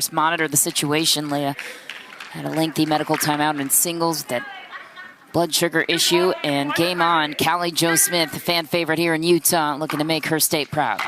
Just monitor the situation. Leah had a lengthy medical timeout in singles, that blood sugar issue, and game on. Callie Jo Smith, the fan favorite here in Utah, looking to make her state proud.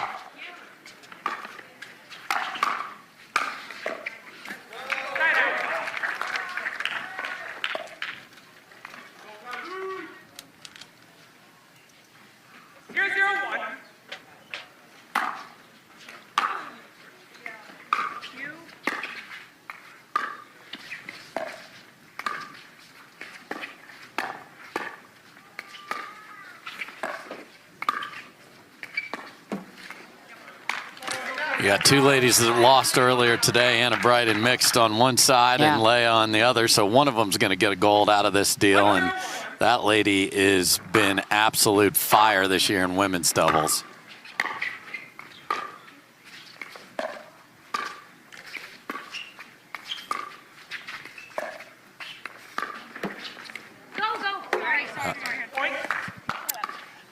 You got two ladies that lost earlier today, Anna Bright and mixed on one side and Leah on the other. So one of them's going to get a gold out of this deal. And that lady has been absolute fire this year in women's doubles.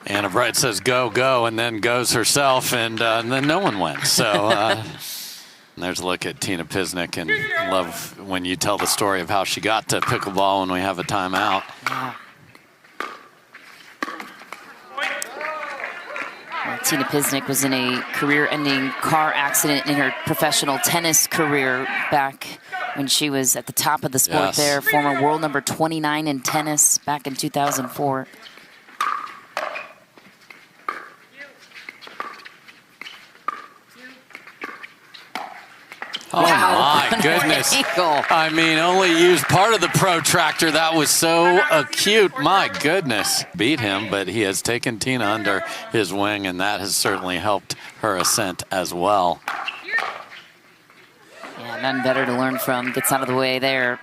Anna Bright says go, go, and then goes herself, and then no one wins. So there's a look at Tina Pisnik, and love when you tell the story of how she got to pickleball when we have a timeout. Well, Tina Pisnik was in a career-ending car accident in her professional tennis career back when she was at the top of the sport there. Former world number 29 in tennis back in 2004. Oh, wow, my goodness. I mean, only used part of the protractor. That was so acute. My goodness. Beat him, but he has taken Tina under his wing, and that has certainly helped her ascent as well. Yeah, none better to learn from. Gets out of the way there.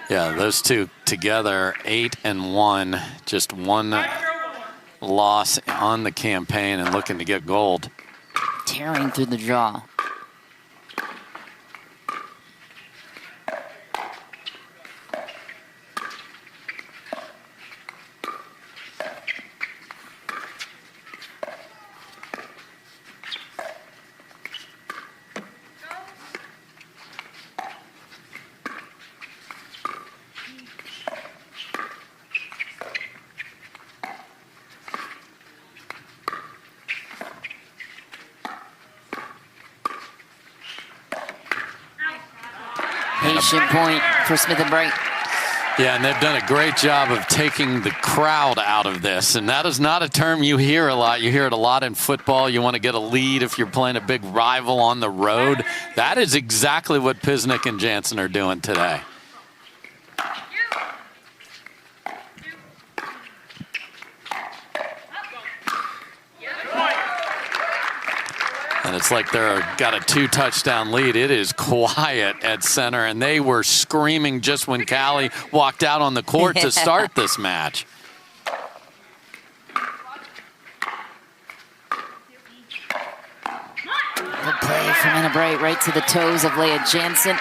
Yeah, those two together, 8-1. Just one loss on the campaign and looking to get gold. Tearing through the jaw. Patient point for Smith and Bright. Yeah, and they've done a great job of taking the crowd out of this. And that is not a term you hear a lot. You hear it a lot in football. You want to get a lead if you're playing a big rival on the road. That is exactly what Pisnik and Jansen are doing today. And it's like they're got a 2-touchdown lead. It is quiet at center, and they were screaming just when Callie walked out on the court to start this match. Good play from Anna Bright right to the toes of Leah Jansen.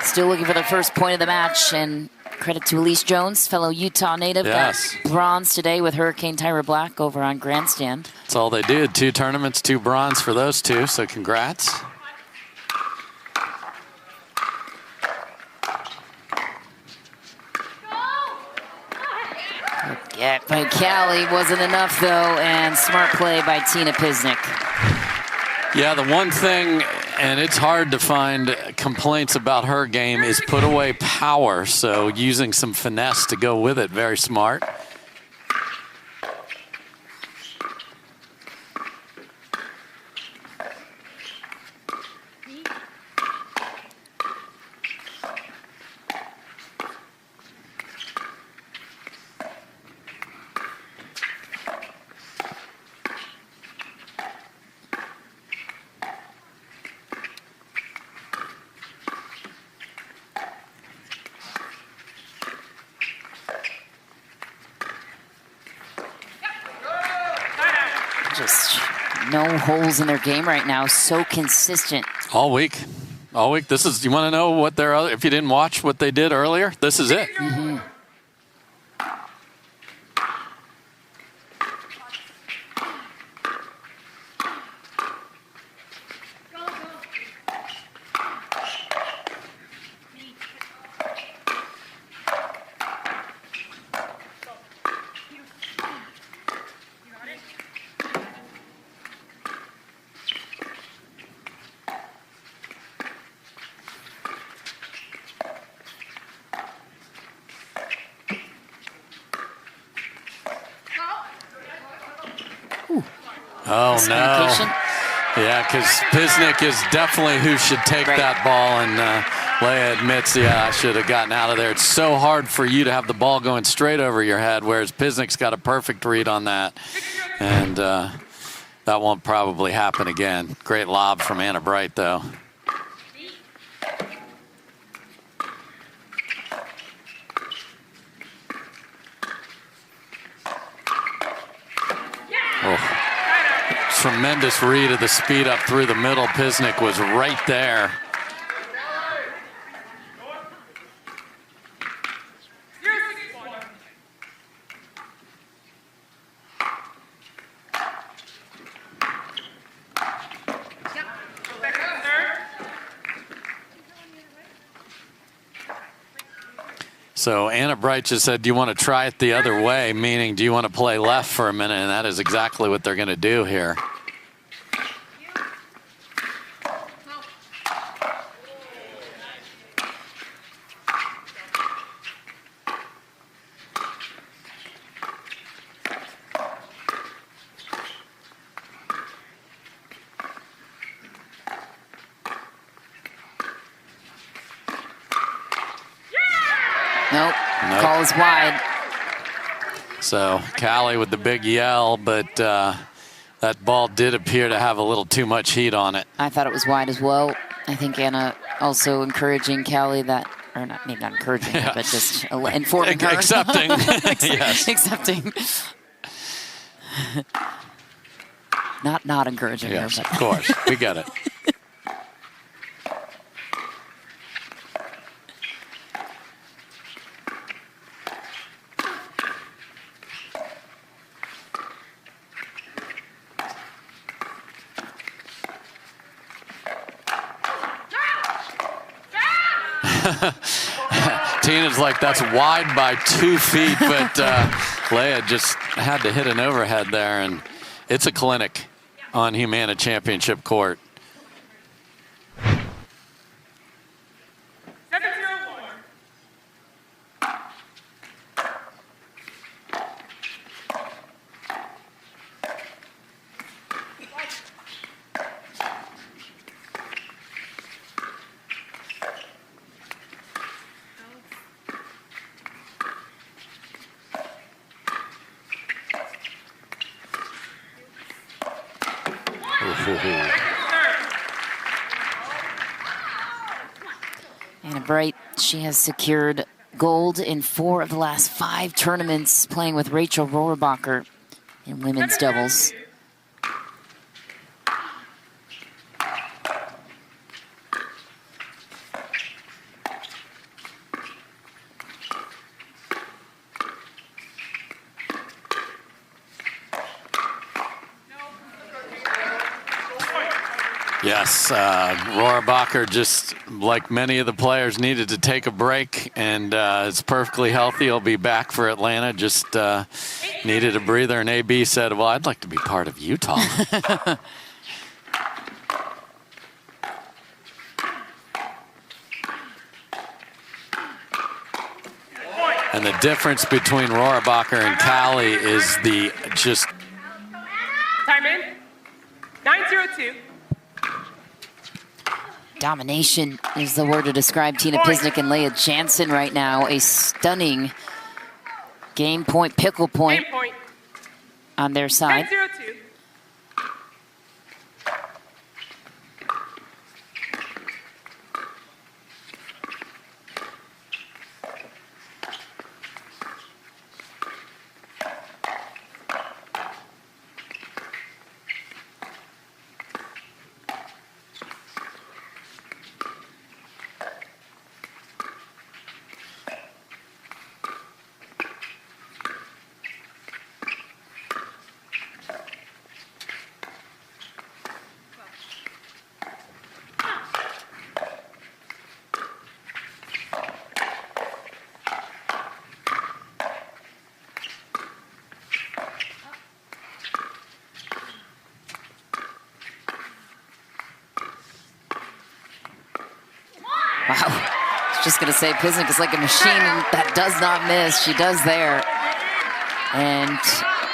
Still looking for their first point of the match, and credit to Elise Jones, fellow Utah native. Yes. Got bronze today with Hurricane Tyra Black over on Grandstand. That's all they did. 2 tournaments, 2 bronze for those two, so congrats. Good get by Callie. Wasn't enough, though, and smart play by Tina Pisnik. Yeah, the one thing, and it's hard to find complaints about her game, is put away power. So using some finesse to go with it, very smart. Just no holes in their game right now. So consistent. All week. All week. This is, you want to know what their other, if you didn't watch what they did earlier, this is it. Mm-hmm. Oh, no. Yeah, because Pisnik is definitely who should take that ball, and Leah admits, yeah, I should have gotten out of there. It's so hard for you to have the ball going straight over your head, whereas Pisnik's got a perfect read on that. And that won't probably happen again. Great lob from Anna Bright, though. Oh. Tremendous read of the speed up through the middle. Pisnik was right there. So Anna Bright just said, do you want to try it the other way? Meaning, do you want to play left for a minute? And that is exactly what they're going to do here. Nope. Call is wide. So Callie with the big yell, but that ball did appear to have a little too much heat on it. I thought it was wide as well. I think Anna also encouraging Callie that, or not, maybe not encouraging her, but just informing her. Accepting. Yes. Accepting. Not encouraging her. Yes, But. of course. We get it. Tina's like, that's wide by 2 feet, but Leah just had to hit an overhead there, and it's a clinic on Humana Championship Court. Anna Bright, she has secured gold in 4 of the last 5 tournaments, playing with Rachel Rohrabacher in women's doubles. Yes, Rohrabacher, just like many of the players, needed to take a break, and it's perfectly healthy. He'll be back for Atlanta. Just needed a breather, and AB said, well, I'd like to be part of Utah. And the difference between Rohrabacher and Callie is the just... Time in. 9:02. Domination is the word to describe Tina Pisnik and Leah Jansen right now. A stunning game point, pickle point on their side. 9:02. Wow. I was just going to say Pisnik is like a machine that does not miss. She does there. And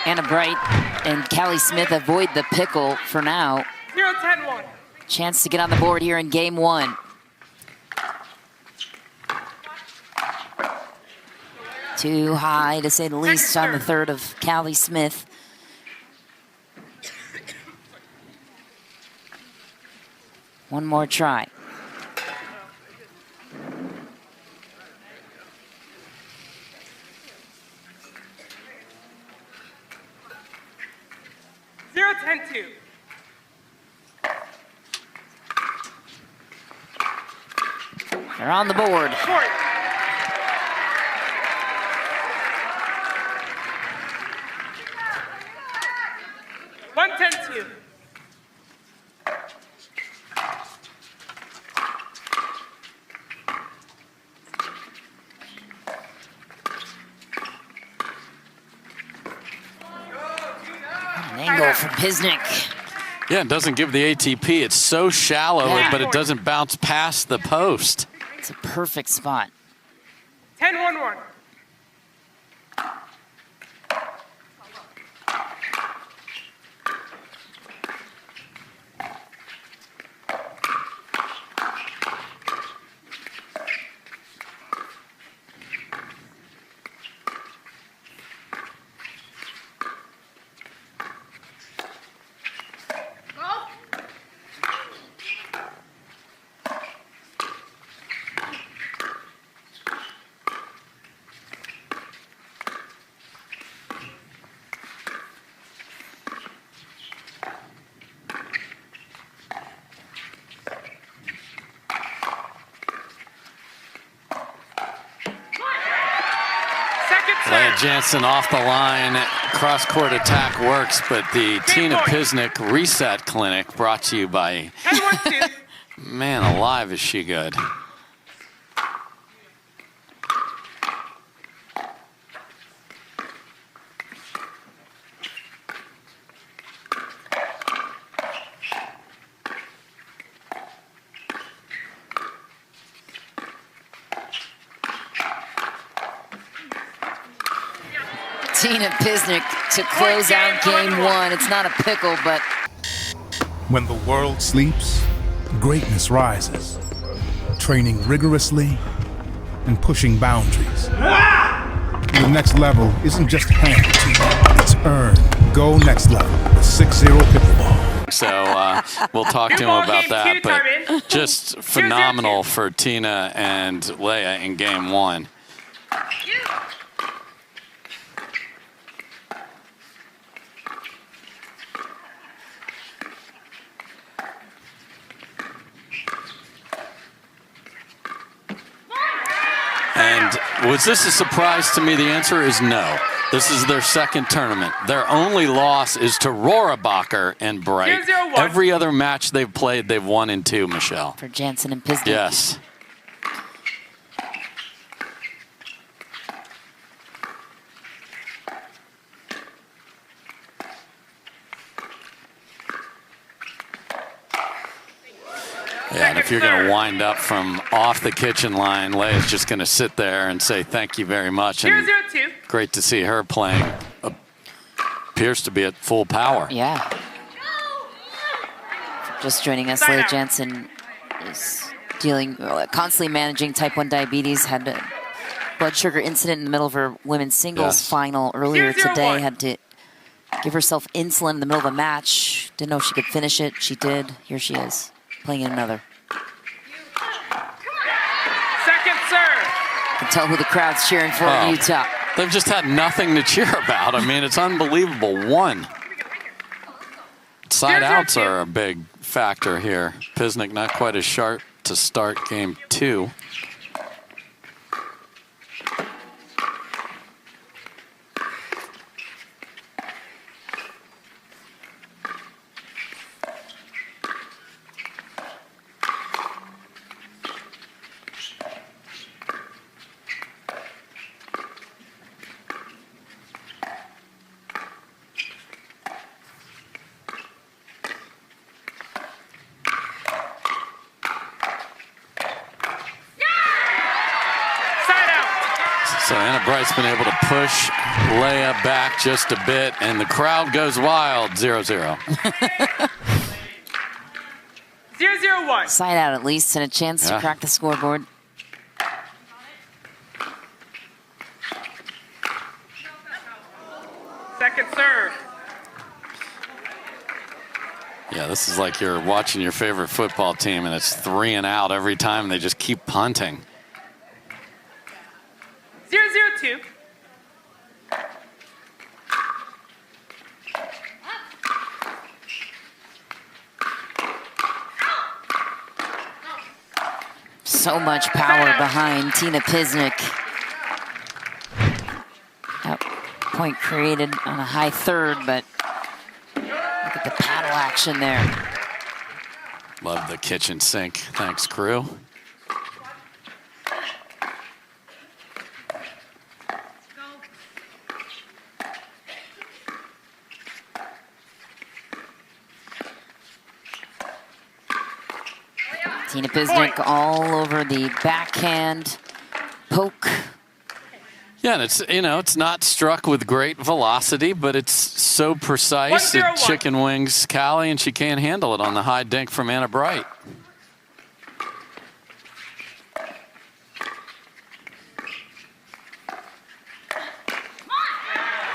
Anna Bright and Callie Smith avoid the pickle for now. 0-10-1. Chance to get on the board here in game 1. Too high, to say the least, on the third of Callie Smith. One more try. They're on the board. 1-10-2. An angle from Pisnik. Yeah, it doesn't give the ATP. It's so shallow, Yeah. but it doesn't bounce past the post. It's a perfect spot. 10-1-1. Jansen off the line, cross-court attack works, but the Tina Pisnik Reset Clinic brought to you by, man alive, is she good. Tina Pisnik to close out game 1. It's not a pickle, but... When the world sleeps, greatness rises. Training rigorously and pushing boundaries. The next level isn't just handed to you, it's earned. Go next level with 6-0 Pickleball. So we'll talk to him about that, but just phenomenal for Tina and Leia in game 1. And was this a surprise to me? The answer is no. This is their second tournament. Their only loss is to Rohrabacher and Bright. 0-1. Every other match they've played, they've won in 2, Michelle. For Jansen and Pisnik. Yes. Yeah, and if you're going to wind up from off the kitchen line, Leia's just going to sit there and say thank you very much. And 0-2. great to see her playing. Appears to be at full power. Yeah. Just joining us, Leia Jansen is constantly managing type 1 diabetes. Had a blood sugar incident in the middle of her women's singles final earlier today. Had to give herself insulin in the middle of a match. Didn't know if she could finish it. She did. Here she is, playing in another. Second serve. Can tell who the crowd's cheering for in Utah. They've just had nothing to cheer about. I mean, it's unbelievable. 1. Side outs are a big factor here. Pisnik not quite as sharp to start game 2. So Anna Bright's been able to push Leia back just a bit, and the crowd goes wild. 0-0. 0-0-1. Side out at least, and a chance to crack the scoreboard. Second serve. Yeah, this is like you're watching your favorite football team, and it's 3 and out every time. They just keep punting. 0-0-2. So much power behind Tina Pisnik. That point created on a high third, but look at the paddle action there. Love the kitchen sink. Thanks, crew. Tina Pisnik all over the backhand poke. Yeah, and it's, you know, it's not struck with great velocity, but it's so precise. It chicken wings Callie, and she can't handle it on the high dink from Anna Bright.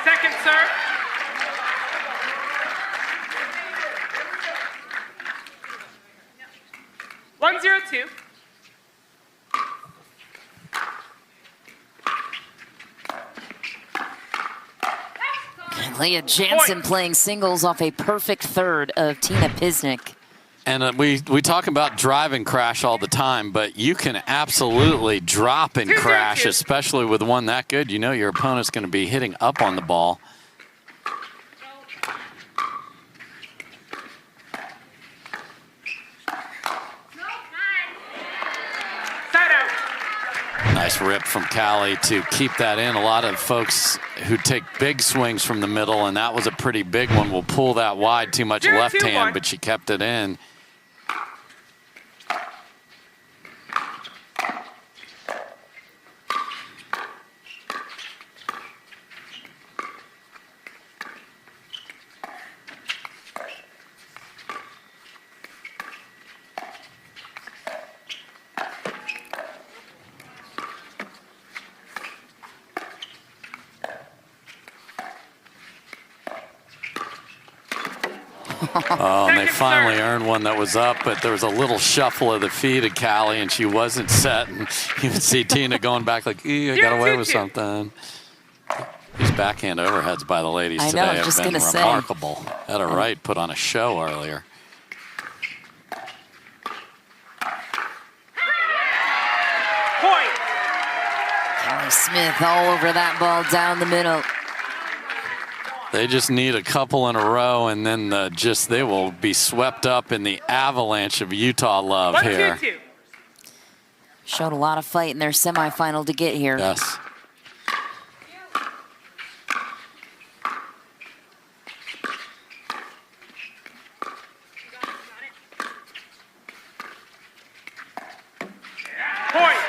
Second serve. One, 0-2. Leah Jansen playing singles off a perfect third of Tina Pisnik. And we talk about drive and crash all the time, but you can absolutely drop and crash, especially with one that good. You know your opponent's going to be hitting up on the ball. Nice rip from Callie to keep that in. A lot of folks who take big swings from the middle, and that was a pretty big one, will pull that wide. Too much left hand, but she kept it in. Oh, and they finally earned one that was up, but there was a little shuffle of the feet of Callie, and she wasn't set. And you would see Tina going back like, I got away with something. These backhand overheads by the ladies today have been remarkable. Had a right put on a show earlier. Point. Callie Smith all over that ball down the middle. They just need a couple in a row, and then they will be swept up in the avalanche of Utah love here. Showed a lot of fight in their semifinal to get here. Yes.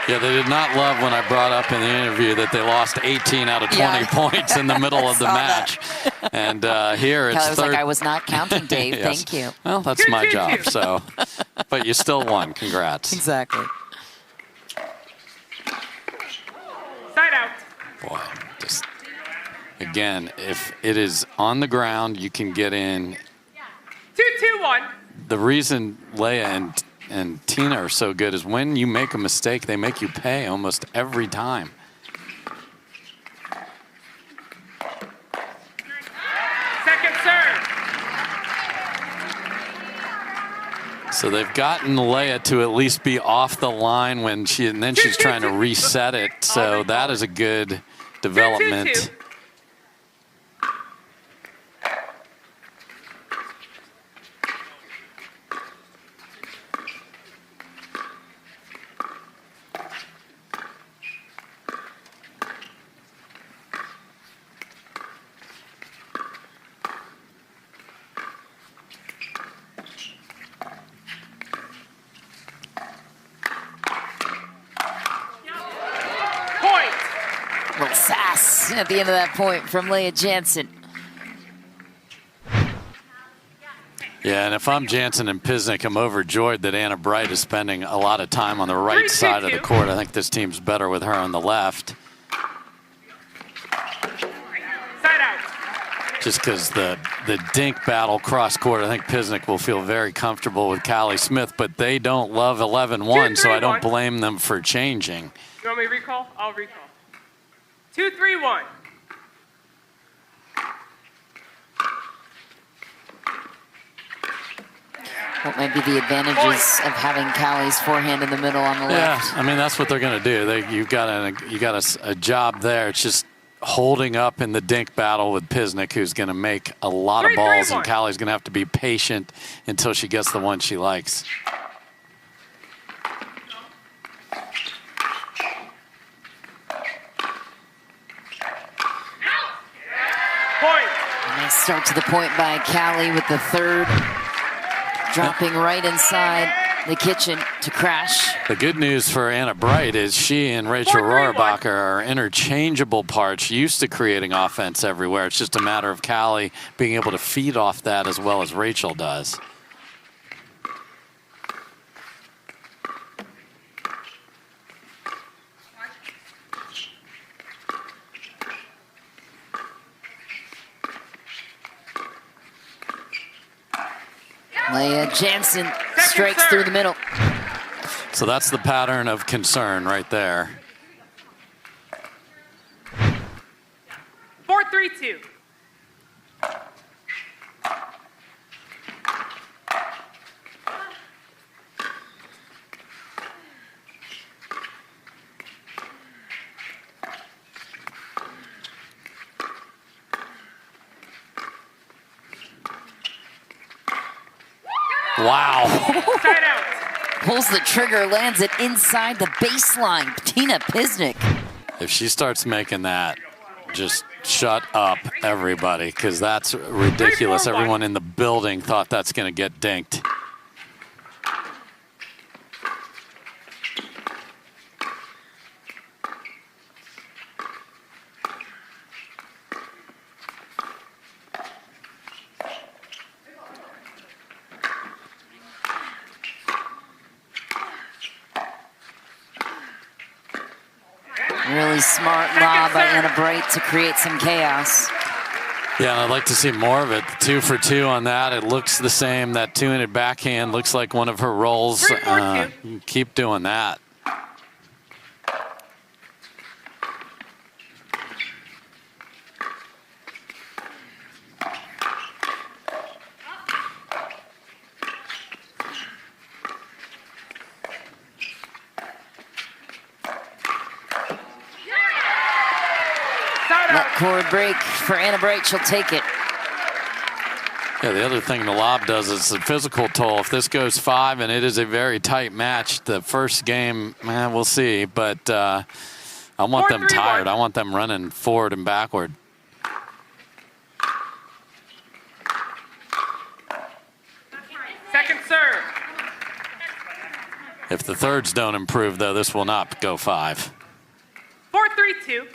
Yeah, they did not love when I brought up in the interview that they lost 18 out of 20 points in the middle of the match. And here it's third. Like, I was not counting, Dave. Yes. Thank you. Well, that's my job. So, but you still won. Congrats. Exactly. Side out. Boy, just again, if it is on the ground, you can get in. 2-2-1. The reason Leia and Tina are so good is when you make a mistake, they make you pay almost every time. Second serve. So they've gotten Leia to at least be off the line when then she's trying to reset it. So that is a good development. little sass at the end of that point from Leah Jansen. Yeah, and if I'm Jansen and Pisnik, I'm overjoyed that Anna Bright is spending a lot of time on the right side of the court. I think this team's better with her on the left. Side out. Just because the dink battle cross court, I think Pisnik will feel very comfortable with Callie Smith, but they don't love 11-1, so I don't blame them for changing. You want me to recall? I'll recall. 2-3-1. What might be the advantages of having Callie's forehand in the middle on the left? Yeah, I mean, that's what they're going to do. You've got a job there. It's just holding up in the dink battle with Pisnik, who's going to make a lot of balls, and Callie's going to have to be patient until she gets the one she likes. Point. Nice start to the point by Callie with the third. Dropping right inside the kitchen to crash. The good news for Anna Bright is she and Rachel Rohrabacher are interchangeable parts, used to creating offense everywhere. It's just a matter of Callie being able to feed off that as well as Rachel does. Leah Jansen strikes through the middle. So that's the pattern of concern right there. 4-3-2. Wow. Side out. Pulls the trigger, lands it inside the baseline. Tina Pisnik. If she starts making that, just shut up, everybody, because that's ridiculous. Everyone in the building thought that's going to get dinked. Really smart lob by Anna Bright to create some chaos. Yeah, and I'd like to see more of it. 2 for 2 on that. It looks the same. That two-handed backhand looks like one of her rolls. Keep doing that. Cord break for Anna Bright. She'll take it. Yeah, the other thing the lob does is the physical toll. If this goes 5 and it is a very tight match, the first game, we'll see. But I want them tired. I want them running forward and backward. Second serve. If the thirds don't improve, though, this will not go 5. 4-3-2.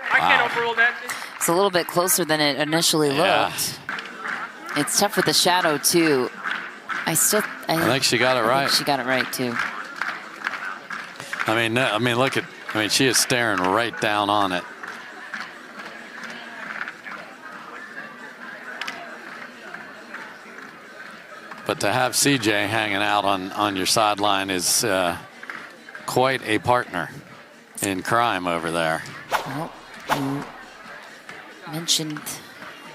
I can't overrule that. It's a little bit closer than it initially looked. It's tough with the shadow, too. I think she got it right. She got it right, too. I mean, look at. I mean, she is staring right down on it. But to have CJ hanging out on your sideline is quite a partner in crime over there. Well, you mentioned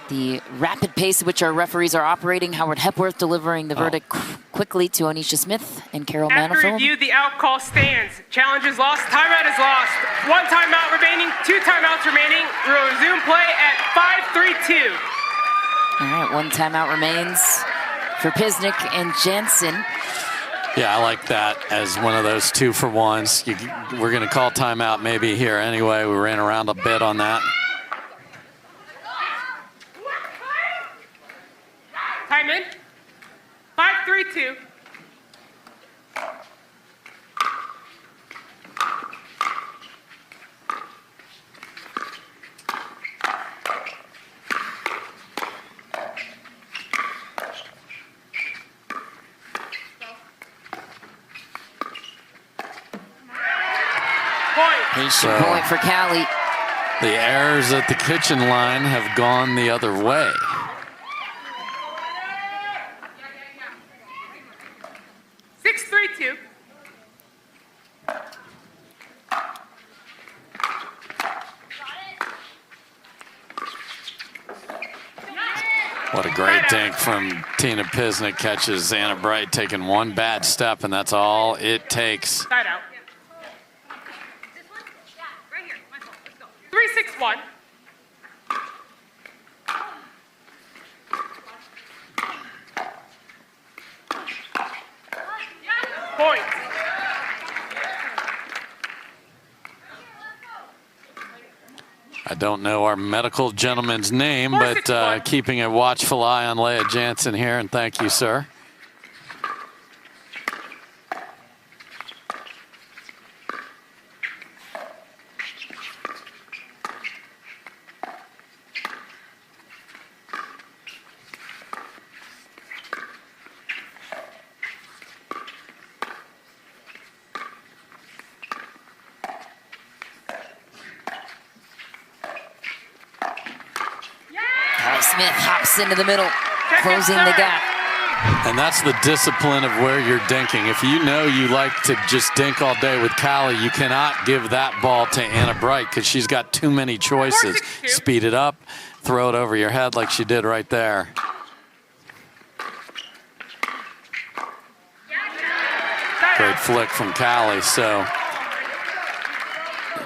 the rapid pace at which our referees are operating. Howard Hepworth delivering the verdict quickly to Onisha Smith and Carol After Manifold. review, the out call stands. Challenge is lost. Timeout is lost. 1 timeout remaining. 2 timeouts remaining. We'll resume play at 5-3-2. All right, 1 timeout remains for Pisnik and Jansen. Yeah, I like that as one of those 2-for-1s. We're going to call timeout maybe here anyway. We ran around a bit on that. Time in. 5-3-2. Patient point for Callie. The errors at the kitchen line have gone the other way. What a great dink from Tina Pisnik. Catches Anna Bright taking one bad step, and that's all it takes. Side out. 3-6-1. Point. I don't know our medical gentleman's name, but keeping a watchful eye on Leah Jansen here, and thank you, sir. Smith hops into the middle, closing the gap. And that's the discipline of where you're dinking. If you know you like to just dink all day with Callie, you cannot give that ball to Anna Bright because she's got too many choices. Speed it up, throw it over your head like she did right there. Great flick from Callie. So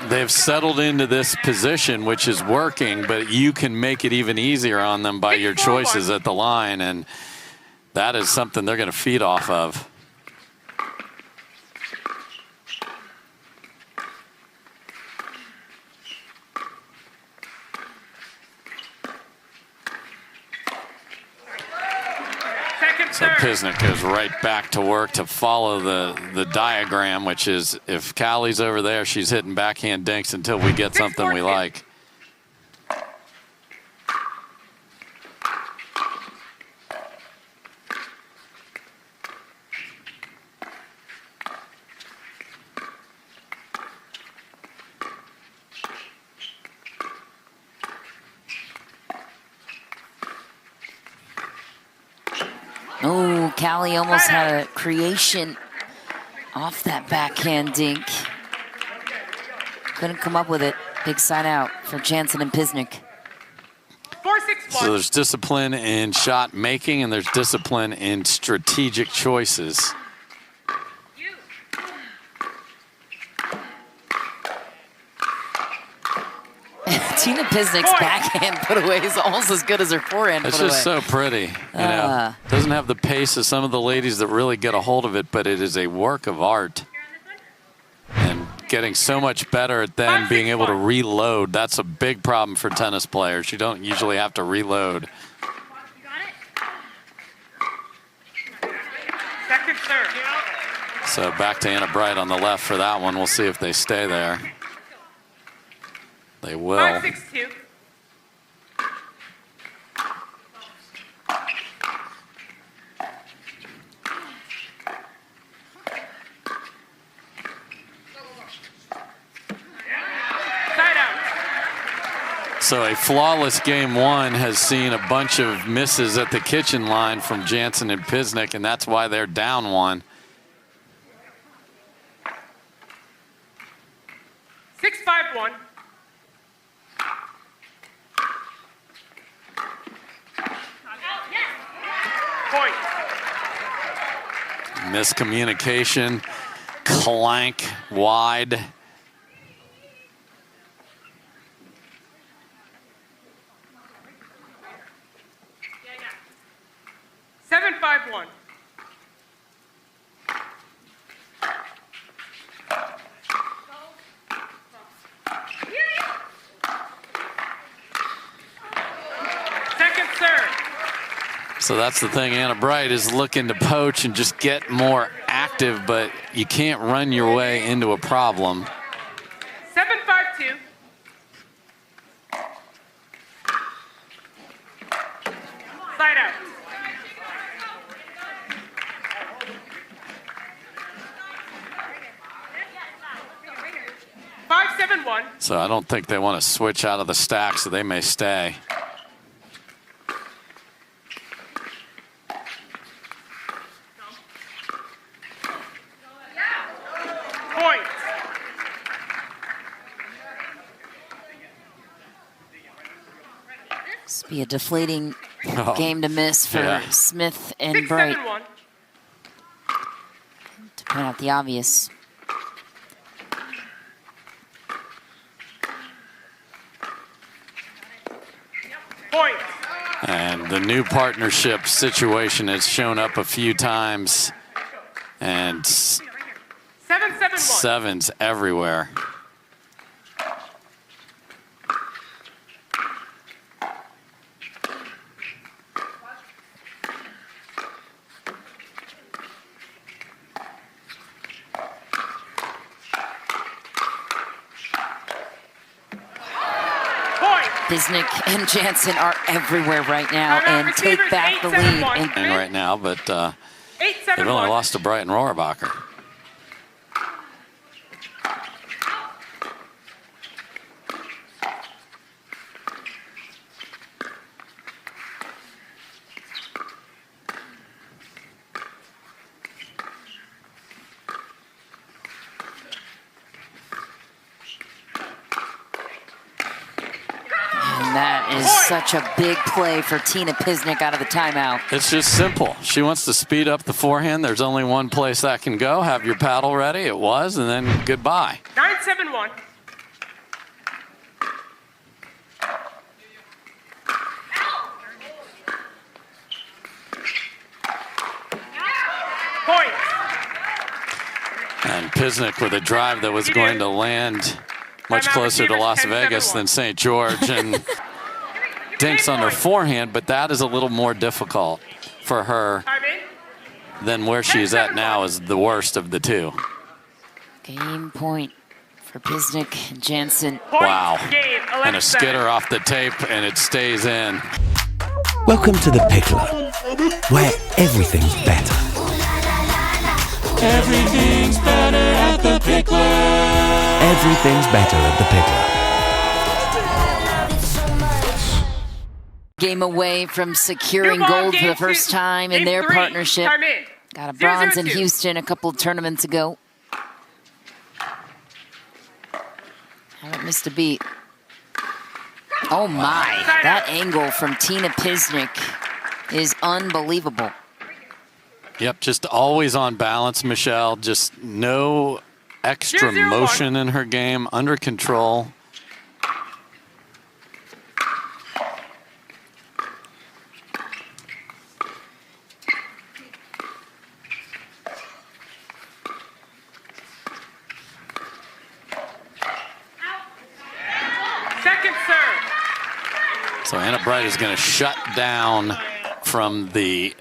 they've settled into this position, which is working, but you can make it even easier on them by your choices at the line, and that is something they're going to feed off of. So Pisnik goes right back to work to follow the diagram, which is if Callie's over there, she's hitting backhand dinks until we get something we like. Oh, Callie almost had a creation off that backhand dink. Couldn't come up with it. Big side out for Jansen and Pisnik. 4-6-1. So there's discipline in shot making and there's discipline in strategic choices. Tina Pisnik's backhand put away is almost as good as her forehand put away. It's just so pretty. You know, doesn't have the pace of some of the ladies that really get a hold of it, but it is a work of art. And getting so much better at then being able to reload. That's a big problem for tennis players. You don't usually have to reload. Second serve. So back to Anna Bright on the left for that one. We'll see if they stay there. They will. 5-6-2. So a flawless game one has seen a bunch of misses at the kitchen line from Jansen and Pisnik, and that's why they're down one. 6-5-1. Point. Miscommunication, clank wide. So that's the thing. Anna Bright is looking to poach and just get more active, but you can't run your way into a problem. 7-5-2. Side out. 5-7-1. So I don't think they want to switch out of the stack, so they may stay. Point. This will be a deflating game to miss for Yeah. Smith and Bright. 6-7-1. To point out the obvious. Point. And the new partnership situation has shown up a few times, and 7-7-1. sevens everywhere. Point. Pisnik and Jansen are everywhere right now Timeout, and take receivers, back the 8-7-1. lead. And right now, but 8-7-1. they've only lost to Brighton Rohrabacher. And that is such a big play for Tina Pisnik out of the timeout. It's just simple. She wants to speed up the forehand. There's only one place that can go. Have your paddle ready. It was, and then goodbye. 9-7-1. Point. And Pisnik with a drive that was going to land much Timeout, closer to receivers, Las 10-7-1. Vegas than St. George, and dinks on her forehand, but that is a little more difficult for her Time in. than where she's at now is the worst of the two. Game point for Pisnik and Jansen. Point. Wow. Game. And a 11-7. skitter off the tape, and it stays in. Welcome to the Picklr, where everything's better. Everything's better at the Picklr. Everything's better at the Picklr. Game away from securing New ball, gold for game the first two. time in Game their 3. partnership. Time in. Got a bronze in 0-0-2. Houston a couple of tournaments ago. Haven't missed a beat. Oh my, that angle from Tina Pisnik is unbelievable. Yep, just always on balance, Michelle. Just no extra 0-0-1. motion in her game, under control. Second serve. So Anna Bright is going to shut down from the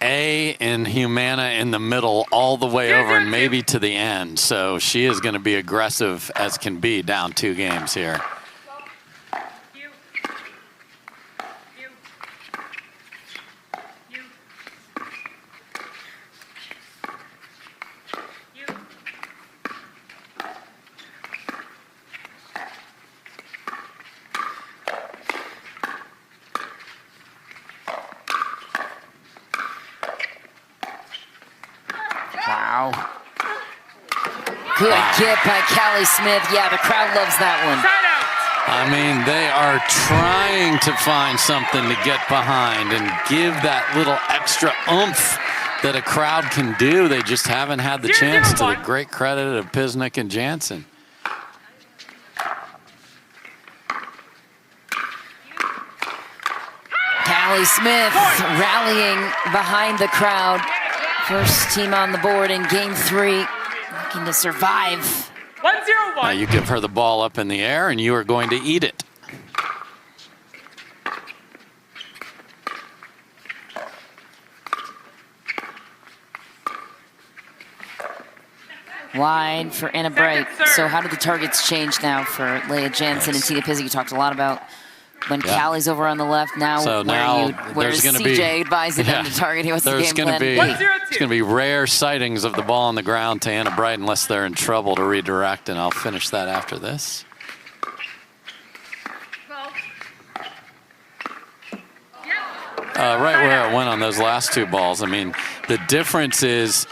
A in Humana in the middle all the way over and maybe to the end. So she is going to be aggressive as can be down 2 games here. You. You. You. You. Wow. Good get by Callie Smith. Yeah, the crowd loves that one. Side out. I mean, they are trying to find something to get behind and give that little extra oomph that a crowd can do. They just haven't had the chance, to the great credit of Pisnik and Jansen. Callie Smith rallying behind the crowd. First team on the board in game 3, looking to survive. 1-0-1. Now you give her the ball up in the air and you are going to eat it. Wide for Anna Bright. So how did the targets change now for Leah Jansen and Tina Pisnik? You talked a lot about when Callie's over on the left. Now, so where's CJ advising them to target? What's the game plan? There's going to be rare sightings of the ball on the ground to Anna Bright unless they're in trouble to redirect, and I'll finish that after this. Right where it went on those last two balls. I mean, the difference is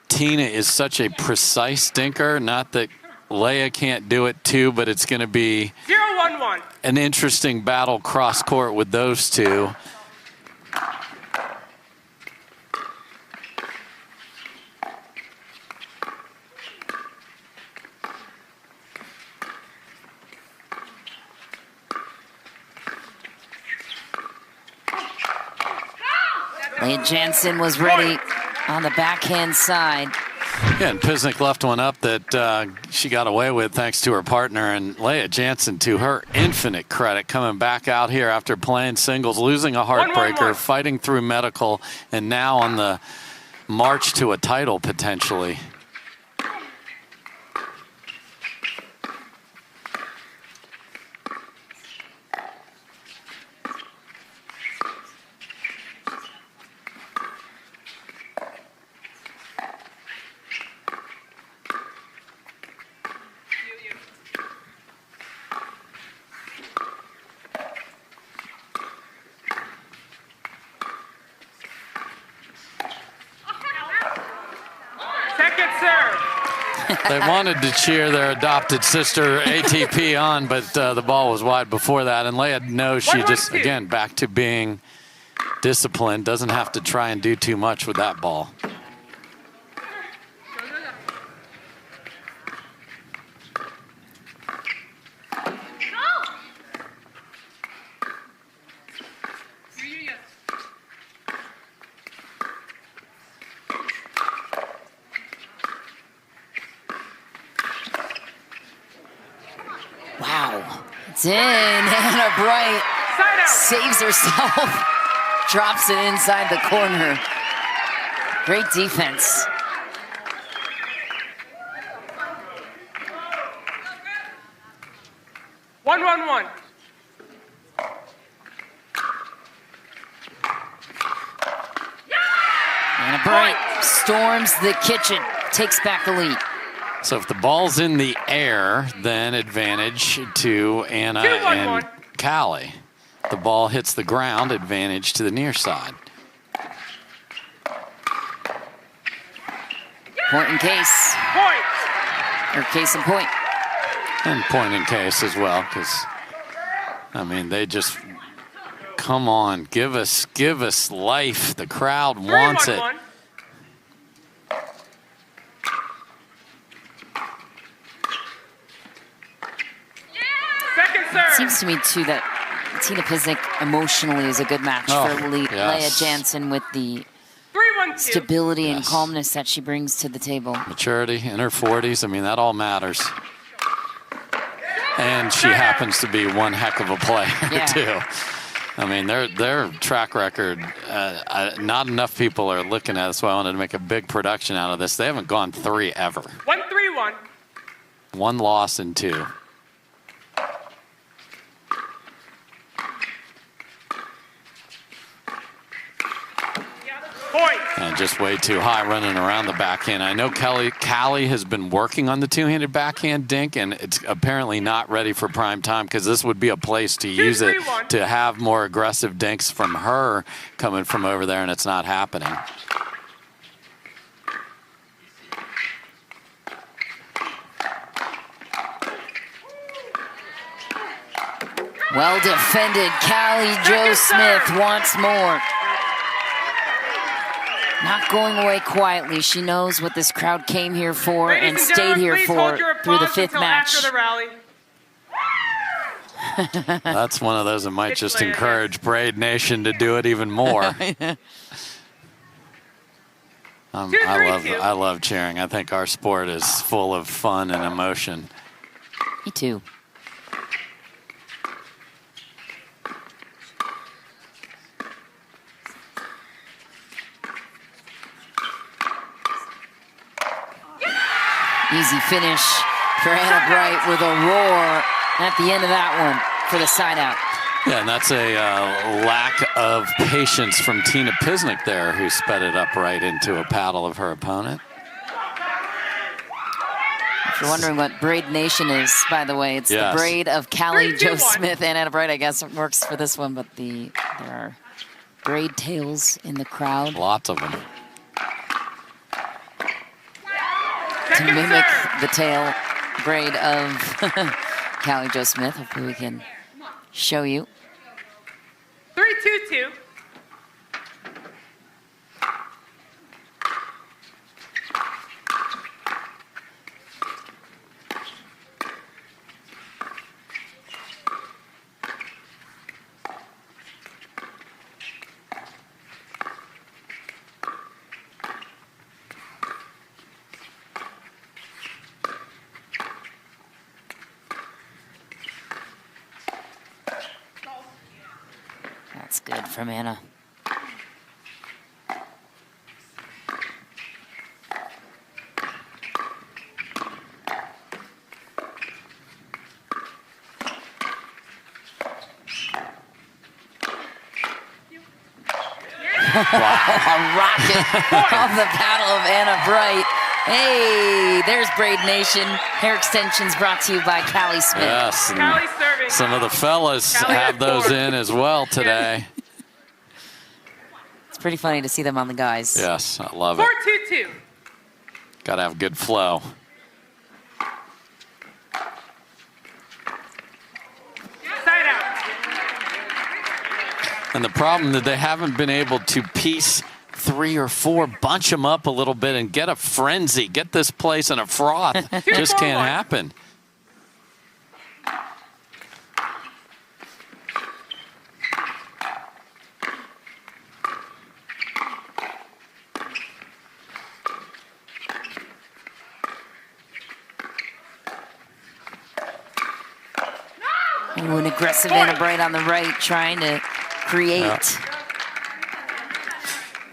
Tina is such a precise dinker. Not that Leah can't do it too, but it's going to be 0-1-1. An interesting battle cross court with those two. Leah Jansen was ready on the backhand side. Yeah, and Pisnik left one up that she got away with thanks to her partner. And Leah Jansen, to her infinite credit, coming back out here after playing singles, losing a heartbreaker, fighting through medical, and now on the march to a title potentially. They wanted to cheer their adopted sister ATP on, but the ball was wide before that. And Leah knows she just, again, back to being disciplined, doesn't have to try and do too much with that ball. Wow. It's in. Anna Bright saves herself. Drops it inside the corner. Great defense. One. Anna Bright storms the kitchen, takes back the lead. So if the ball's in the air, then advantage to Anna and Callie. The ball hits the ground, advantage to the near side. Point in case. Or case in point. And point in case as well, because, I mean, they just, come on, give us life. The crowd wants it. It seems to me, too, that Tina Pisnik emotionally is a good match for Leah Jansen with the stability and calmness that she brings to the table. Maturity in her 40s, I mean, that all matters. And she happens to be one heck of a player, too. I mean, their track record, not enough people are looking at it, so I wanted to make a big production out of this. They haven't gone 3 ever. 1-3-1. 1 loss in 2. And just way too high running around the backhand. I know Callie has been working on the two-handed backhand dink, and it's apparently not ready for prime time because this would be a place to use it to have more aggressive dinks from her coming from over there, and it's not happening. Well defended. Callie Jo Smith wants more. Not going away quietly. She knows what this crowd came here for and stayed here for through the 5th match. That's one of those that might just encourage Braid Nation to do it even more. I love cheering. I think our sport is full of fun and emotion. Me too. Easy finish for Anna Bright with a roar at the end of that one for the side out. Yeah, and that's a lack of patience from Tina Pisnik there, who sped it up right into a paddle of her opponent. If you're wondering what Braid Nation is, by the way, it's the braid of Callie, Joe Smith, and Anna Bright. I guess it works for this one, but there are braid tails in the crowd. Lots of them. To mimic the tail braid of Callie, Joe Smith. Hopefully we can show you. 3-2-2. That's good from Anna. Wow. A rocket off the paddle of Anna Bright. Hey, there's Braid Nation. Hair extensions brought to you by Callie Smith. Yes, Callie serving. some of the fellas Callie have those in as well today. It's pretty funny to see them on the guys. Yes, I love it. 4-2-2. Got to have good flow. Side out. And the problem that they haven't been able to piece 3 or 4, bunch them up a little bit and get a frenzy, get this place in a froth. Just can't happen. Ooh, an aggressive Anna Bright on the right, trying to create. Yeah.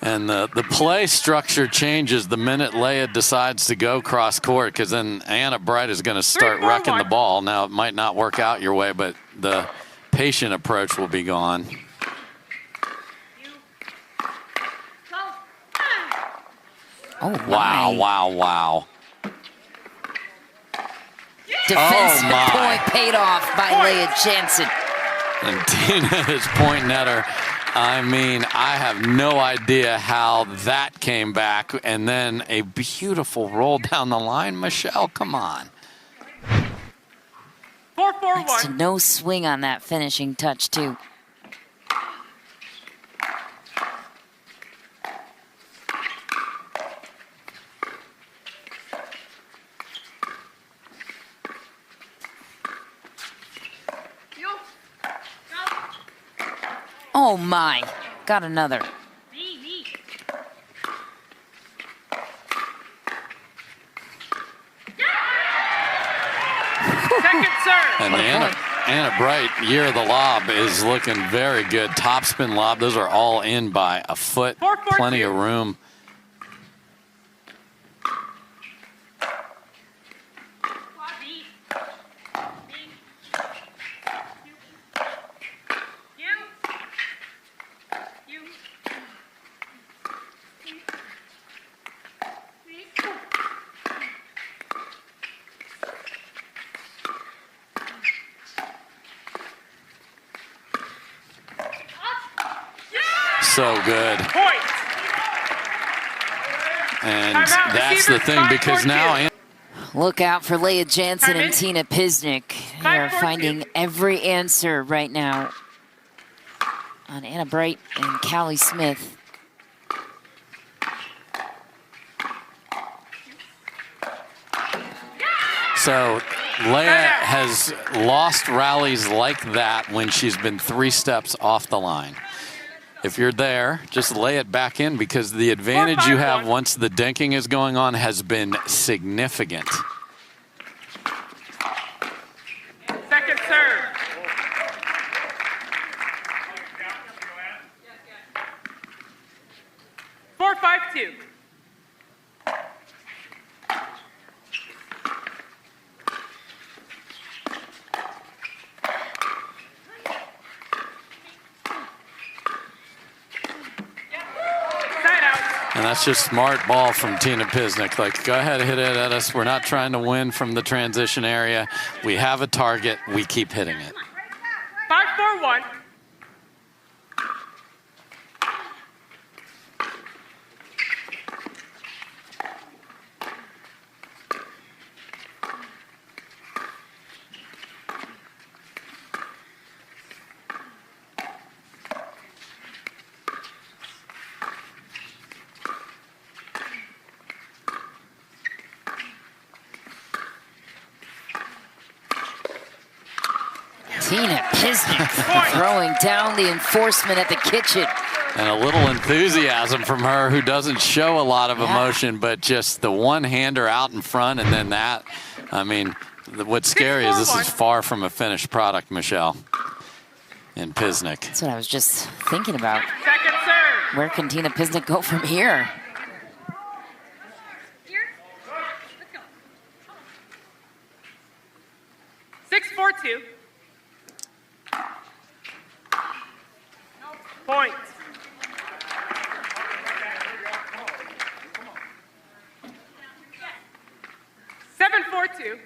And the play structure changes the minute Leia decides to go cross court, because then Anna Bright is going to start wrecking the ball. Now, it might not work out your way, but the patient approach will be gone. Oh, Wow, my. wow, wow. Defensive my. point paid off by Leia Jansen. And Tina is pointing at her. I mean, I have no idea how that came back. And then a beautiful roll down the line. Michelle, come on. 4-4-1. Next to no swing on that finishing touch, too. Oh, my. Got another. Second serve. And the Anna Bright year of the lob is looking very good. Top spin lob. Those are all in by a foot. 4-4-2. Plenty of room. So good. Point. And Timeout, that's the receivers, thing, because 5-4-2. now Look out for Leia Jansen and Time Tina Pisnik. They are 5-4-2. finding every answer right now on Anna Bright and Callie Smith. So Leia has lost rallies like that when she's been 3 steps off the line. If you're there, just lay it back in, because the advantage you have once the dinking is going on has been significant. Second serve. that's just smart ball from Tina Pisnik. Like, go ahead, hit it at us. We're not trying to win from the transition area. We have a target. We keep hitting it. 5-4-1. Tina Pisnik throwing down the enforcement at the kitchen. And a little enthusiasm from her, who doesn't show a lot of emotion, but just the one-hander out in front and then that. I mean, what's scary is this is far from a finished product, Michelle, in Pisnik. That's what I was just thinking about. Second serve. Where can Tina Pisnik go from here? Six, 4-2. Point. Seven, 4-2.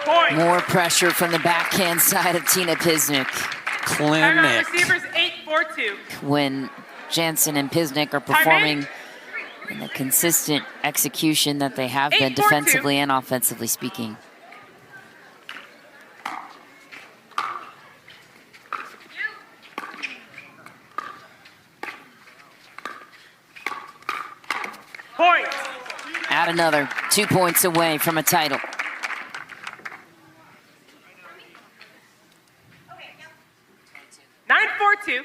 Point. More pressure from the backhand side of Tina Pisnik. Timeout Clinic. receivers 8-4-2. When Jansen and Pisnik are performing in the consistent execution that they have been 8-4-2. defensively and offensively speaking. Point. Add another 2 points away from a title. Nine, 4-2.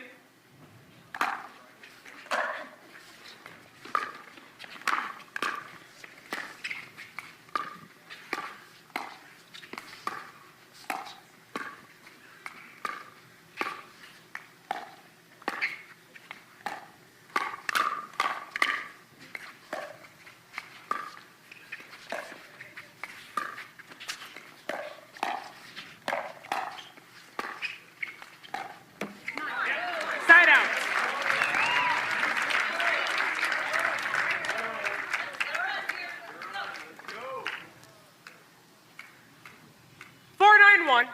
Side out. Four, 9-1.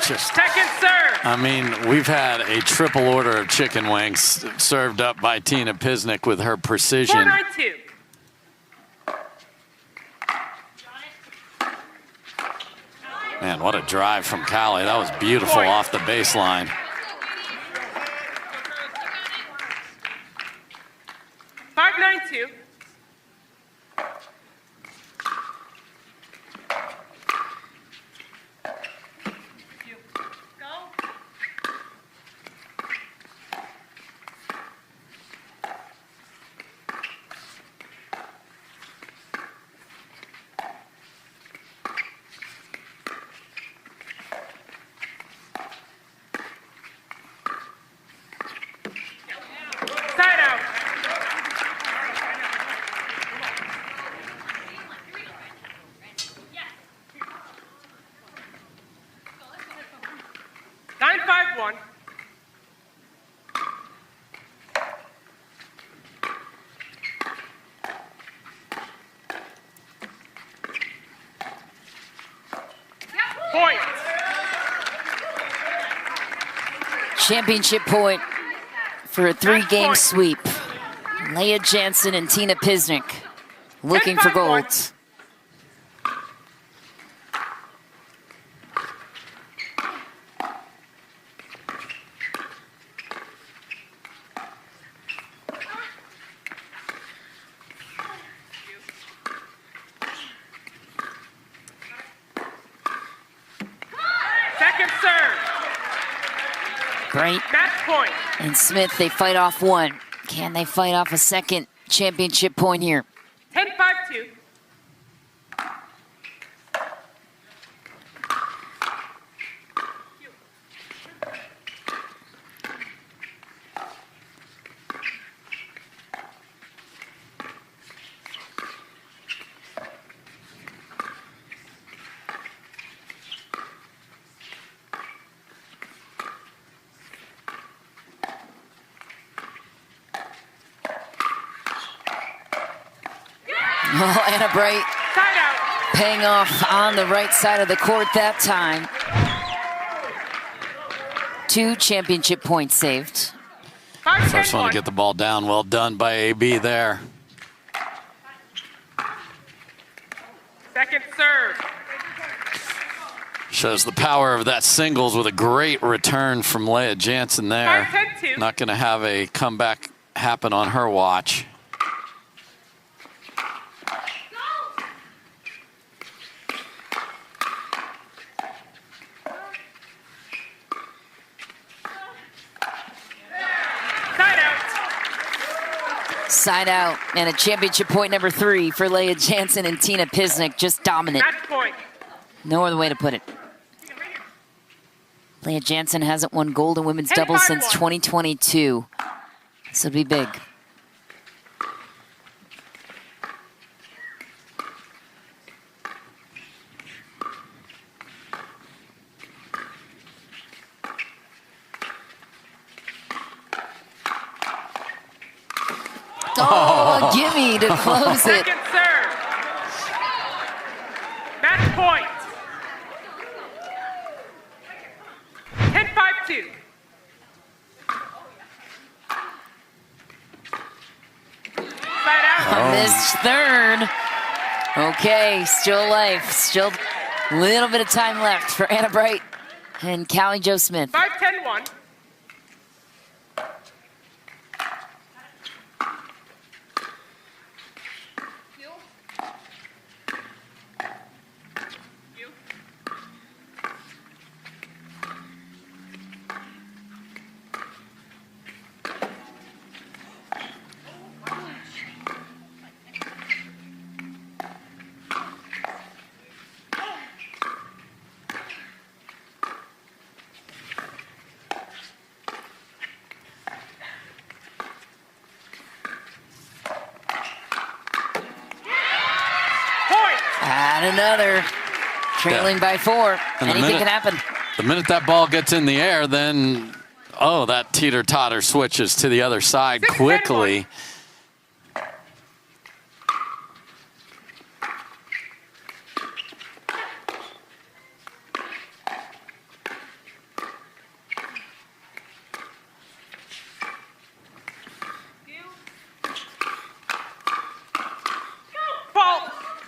Just, Second serve. I mean, we've had a triple order of chicken wings served up by Tina Pisnik with her precision. 4-9-2. Man, what a drive from Callie. That was beautiful Point. off the baseline. 5-9-2. Side out. Nine, 5-1. Point. Championship point for a three-game point. sweep. Leah Jansen and Tina Pisnik looking for 10-5-1. gold. Second serve. Bright Match point. and Smith, they fight off one. Can they fight off a second championship point here? 10-5-2. Oh, Anna Bright Side out. paying off on the right side of the court that time. 2 championship points saved. 5-10-1. First one to get the ball down. Well done by AB there. Second serve. Shows the power of that singles with a great return from Leah Jansen there. 5-10-2. Not going to have a comeback happen on her watch. Side out, and a championship point number 3 for Leah Jansen and Tina Pisnik. Just dominant. Match point. No other way to put it. Leah Jansen hasn't won gold in women's doubles since 2022. This would be big. Oh, gimme to close it. Second serve. Match point. 10-5-2. Side out. A missed third. Okay, still life. Still a little bit of time left for Anna Bright and Callie Jo Smith. 5-10-1. And another. Trailing by 4. And Anything can happen. The minute that ball gets in the air, then, oh, that teeter-totter switches to the other side quickly.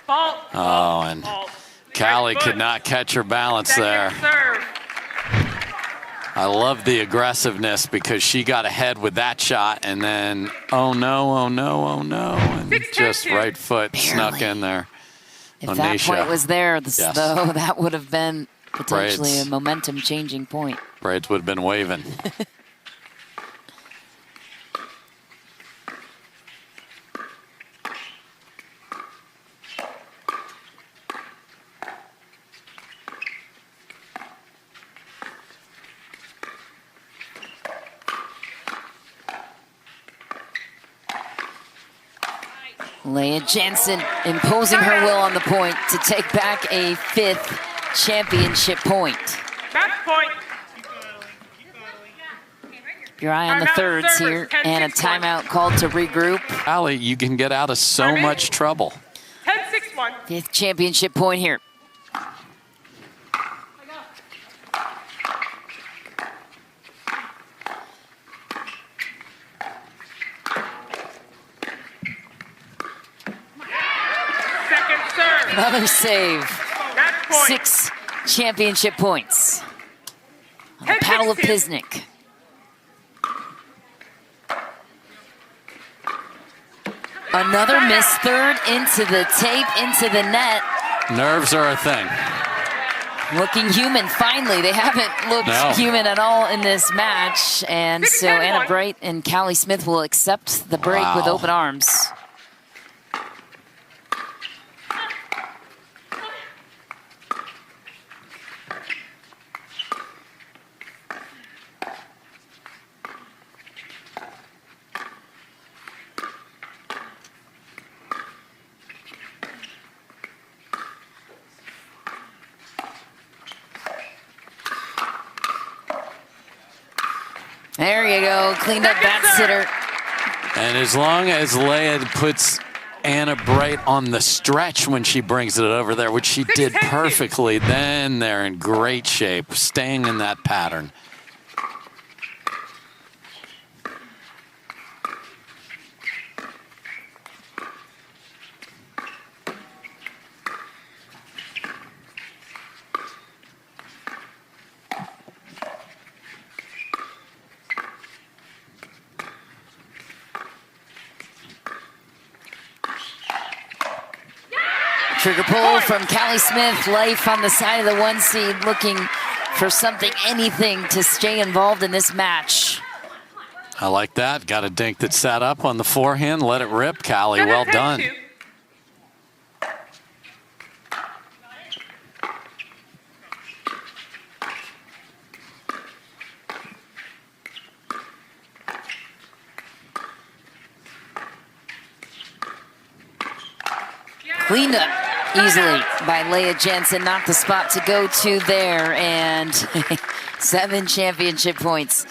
Fault. Oh, and Callie could not catch her balance there. Serve. I love the aggressiveness because she got ahead with that shot and then, oh no, and just right foot snuck in there. If that point was there, though, that would have been potentially a momentum-changing point. Braids would have been waving. Leah Jansen imposing her will on the point to take back a 5th championship point. Match point. Keep your eye on the thirds here, and a timeout called to regroup. Callie, you can get out of so much trouble. 10-6-1. 5th championship point here. Another save. 6 championship points. On the paddle of Pisnik. Another missed third into the tape, into the net. Nerves are a thing. Looking human, finally. They haven't looked human at all in this match. And so Anna Bright and Callie Smith will accept the break with open arms. There you go, cleaned up that sitter. And as long as Leah puts Anna Bright on the stretch when she brings it over there, which she did perfectly. Then they're in great shape, staying in that pattern. Trigger pull from Callie Smith. Life on the side of the 1 seed, looking for something, anything to stay involved in this match. I like that. Got a dink that sat up on the forehand. Let it rip. Callie, well done. Cleaned up easily by Leah Jansen. Not the spot to go to there. And 7 championship points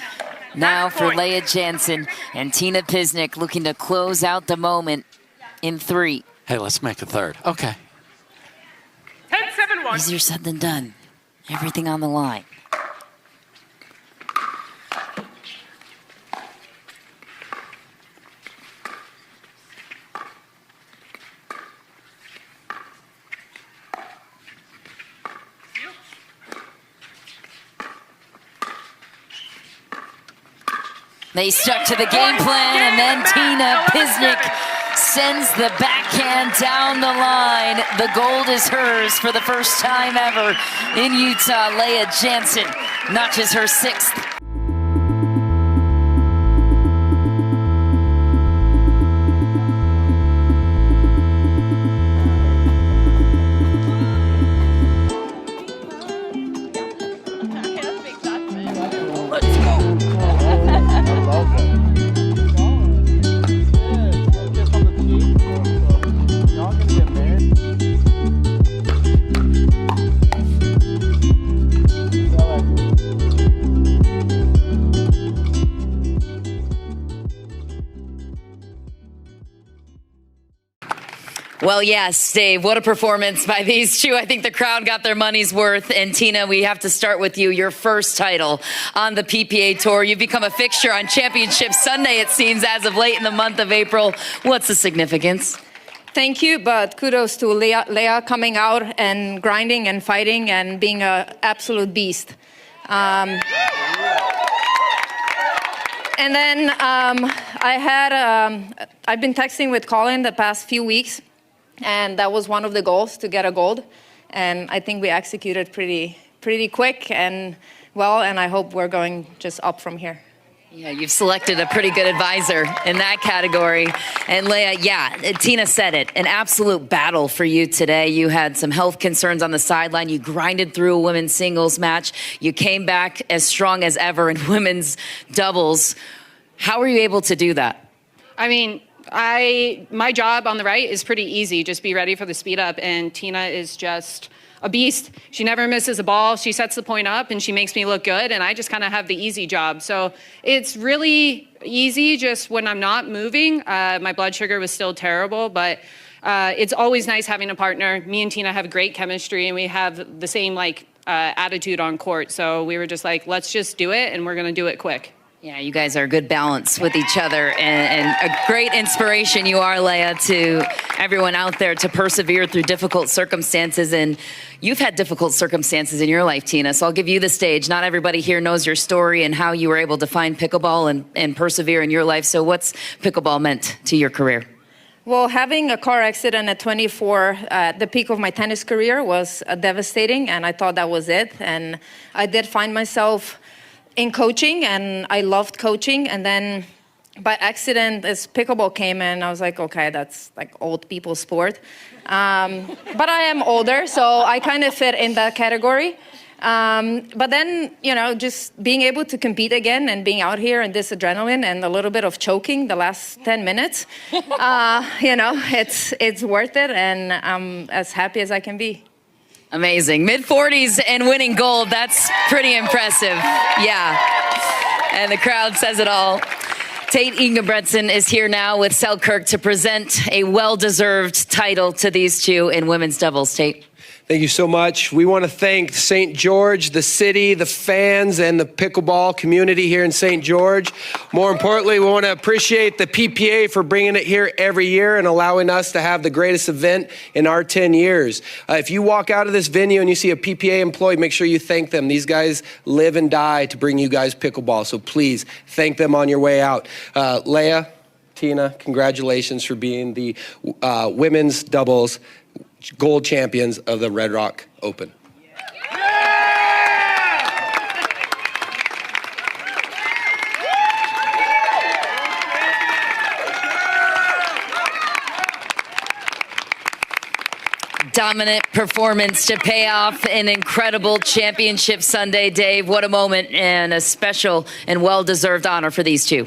now for Leah Jansen. And Tina Pisnik looking to close out the moment in 3. Hey, let's make a third. Okay. 10-7-1. Easier said than done. Everything on the line. They stuck to the game plan, and then Tina Pisnik sends the backhand down the line. The gold is hers for the first time ever in Utah. Leah Jansen notches her 6th. Well, yes, Dave, what a performance by these two. I think the crowd got their money's worth. And Tina, we have to start with you. Your first title on the PPA Tour. You've become a fixture on Championship Sunday, it seems, as of late in the month of April. What's the significance? Thank you, but kudos to Leah coming out and grinding and fighting and being an absolute beast. And then I've been texting with Colin the past few weeks, and that was one of the goals, to get a gold. And I think we executed pretty quick and well, and I hope we're going just up from here. Yeah, you've selected a pretty good advisor in that category. And Leah, yeah, Tina said it, an absolute battle for you today. You had some health concerns on the sideline. You grinded through a women's singles match. You came back as strong as ever in women's doubles. How were you able to do that? I mean, my job on the right is pretty easy. Just be ready for the speed up. And Tina is just a beast. She never misses a ball. She sets the point up and she makes me look good. And I just kind of have the easy job. So it's really easy just when I'm not moving. My blood sugar was still terrible, but it's always nice having a partner. Me and Tina have great chemistry and we have the same attitude on court. So we were just like, let's just do it and we're going to do it quick. Yeah, you guys are a good balance with each other and a great inspiration you are, Leah, to everyone out there to persevere through difficult circumstances. And you've had difficult circumstances in your life, Tina, so I'll give you the stage. Not everybody here knows your story and how you were able to find pickleball and persevere in your life. So what's pickleball meant to your career? Well, having a car accident at 24 at the peak of my tennis career was devastating, and I thought that was it. And I did find myself in coaching, and I loved coaching. And then by accident, this pickleball came in. I was like, okay, that's like old people sport. But I am older, so I kind of fit in that category. But then, just being able to compete again and being out here and this adrenaline and a little bit of choking the last 10 minutes, it's worth it, and I'm as happy as I can be. Amazing. Mid-40s and winning gold. That's pretty impressive. Yeah. And the crowd says it all. Tate Ingebretson is here now with Selkirk to present a well-deserved title to these two in women's doubles. Tate. Thank you so much. We want to thank St. George, the city, the fans, and the pickleball community here in St. George. More importantly, we want to appreciate the PPA for bringing it here every year and allowing us to have the greatest event in our 10 years. If you walk out of this venue and you see a PPA employee, make sure you thank them. These guys live and die to bring you guys pickleball, so please thank them on your way out. Leah, Tina, congratulations for being the women's doubles gold champions of the Red Rock Open. Dominant performance to pay off an incredible championship Sunday, Dave. What a moment and a special and well-deserved honor for these two.